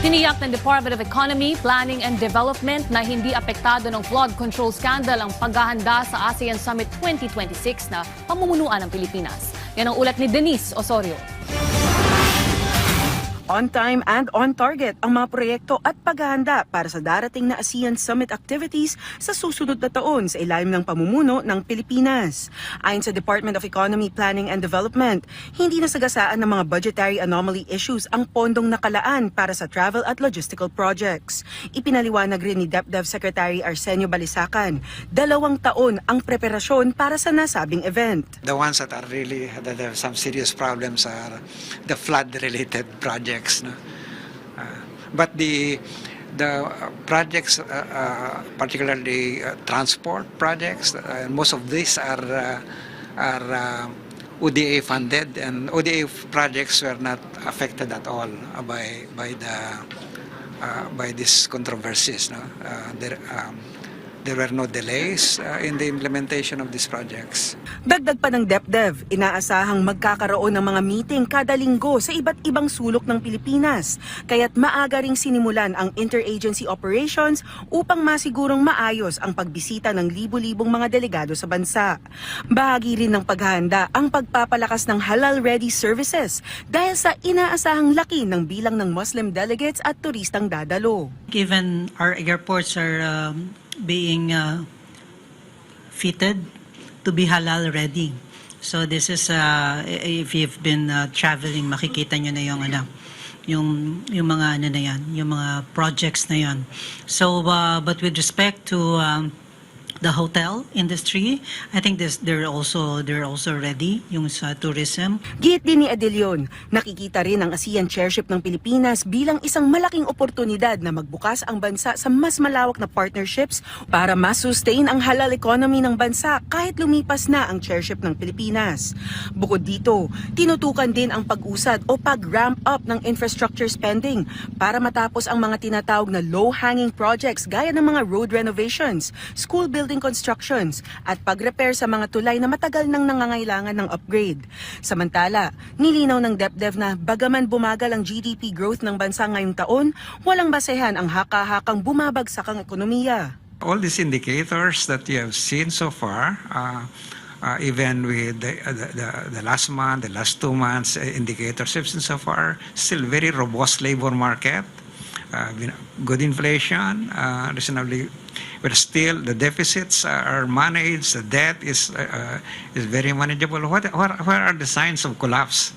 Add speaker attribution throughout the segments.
Speaker 1: Tiniyak ng Department of Economy, Planning and Development na hindi apektado ng flood control scandal ang paghahanda sa ASEAN Summit 2026 na pamumunuan ng Pilipinas. Yan ang ulat ni Denise Osorio.
Speaker 2: On time and on target ang mga proyekto at paghahanda para sa darating na ASEAN Summit activities sa susunod na taon sa ilalim ng pamumuno ng Pilipinas. Ayon sa Department of Economy, Planning and Development, hindi nasagasaan ng mga budgetary anomaly issues ang pondong nakalaan para sa travel at logistical projects. Ipinaliwanag rin ni DepDev Secretary Arsenio Balisacan, 2 taon ang preparasyon para sa nasabing event.
Speaker 3: The ones that are really that have some serious problems are the flood-related projects. No? But the projects, particularly transport projects, most of these are ODA funded, and ODA projects were not affected at all by these controversies. No? There were no delays in the implementation of these projects.
Speaker 2: Dagdag pa ng DepDev, inaasahang magkakaroon ng mga meeting kada linggo sa iba't ibang sulok ng Pilipinas, kaya't maaga ring sinimulan ang interagency operations upang masigurong maayos ang pagbisita ng libu-libong mga delegado sa bansa. Bahagi rin ng paghahanda ang pagpapalakas ng halal-ready services dahil sa inaasahang laki ng bilang ng Muslim delegates at turistang dadalo.
Speaker 4: Given our airports are being fitted to be halal ready. So this is if you've been traveling, makikita nyo na yung mga ano na yan, yung mga projects na yan. So but with respect to the hotel industry, I think they're also ready yung sa tourism.
Speaker 2: Giit din ni Adelion, nakikita rin ang ASEAN Chairship ng Pilipinas bilang isang malaking oportunidad na magbukas ang bansa sa mas malawak na partnerships para ma-sustain ang halal economy ng bansa kahit lumipas na ang chairship ng Pilipinas. Bukod dito, tinutukan din ang pag-usad o pag-ramp up ng infrastructure spending para matapos ang mga tinatawag na low-hanging projects gaya ng mga road renovations, school building constructions at pag-repair sa mga tulay na matagal nang nangangailangan ng upgrade. Samantala, nilinaw ng DepDev na bagaman bumagal ang GDP growth ng bansa ngayong taon, walang basehan ang haka-hakang bumabagsak ang ekonomiya.
Speaker 3: All these indicators that you have seen so far, even with the last month, the last 2 months indicators we've seen so far, still very robust labor market, good inflation, reasonably. But still, the deficits are managed. The debt is very manageable. What are the signs of collapse?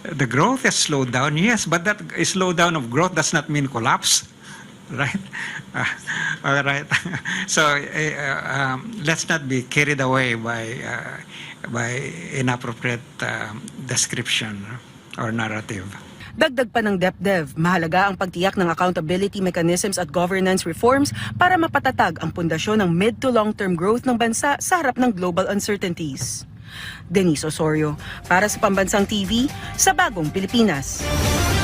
Speaker 3: The growth has slowed down, yes, but that slowdown of growth does not mean collapse, right? All right. So let's not be carried away by inappropriate description or narrative.
Speaker 2: Dagdag pa ng DepDev, mahalaga ang pagtiyak ng accountability mechanisms at governance reforms para mapatatag ang pundasyon ng mid to long-term growth ng bansa sa harap ng global uncertainties. Denise Osorio, para sa Pambansang TV, sa Bagong Pilipinas.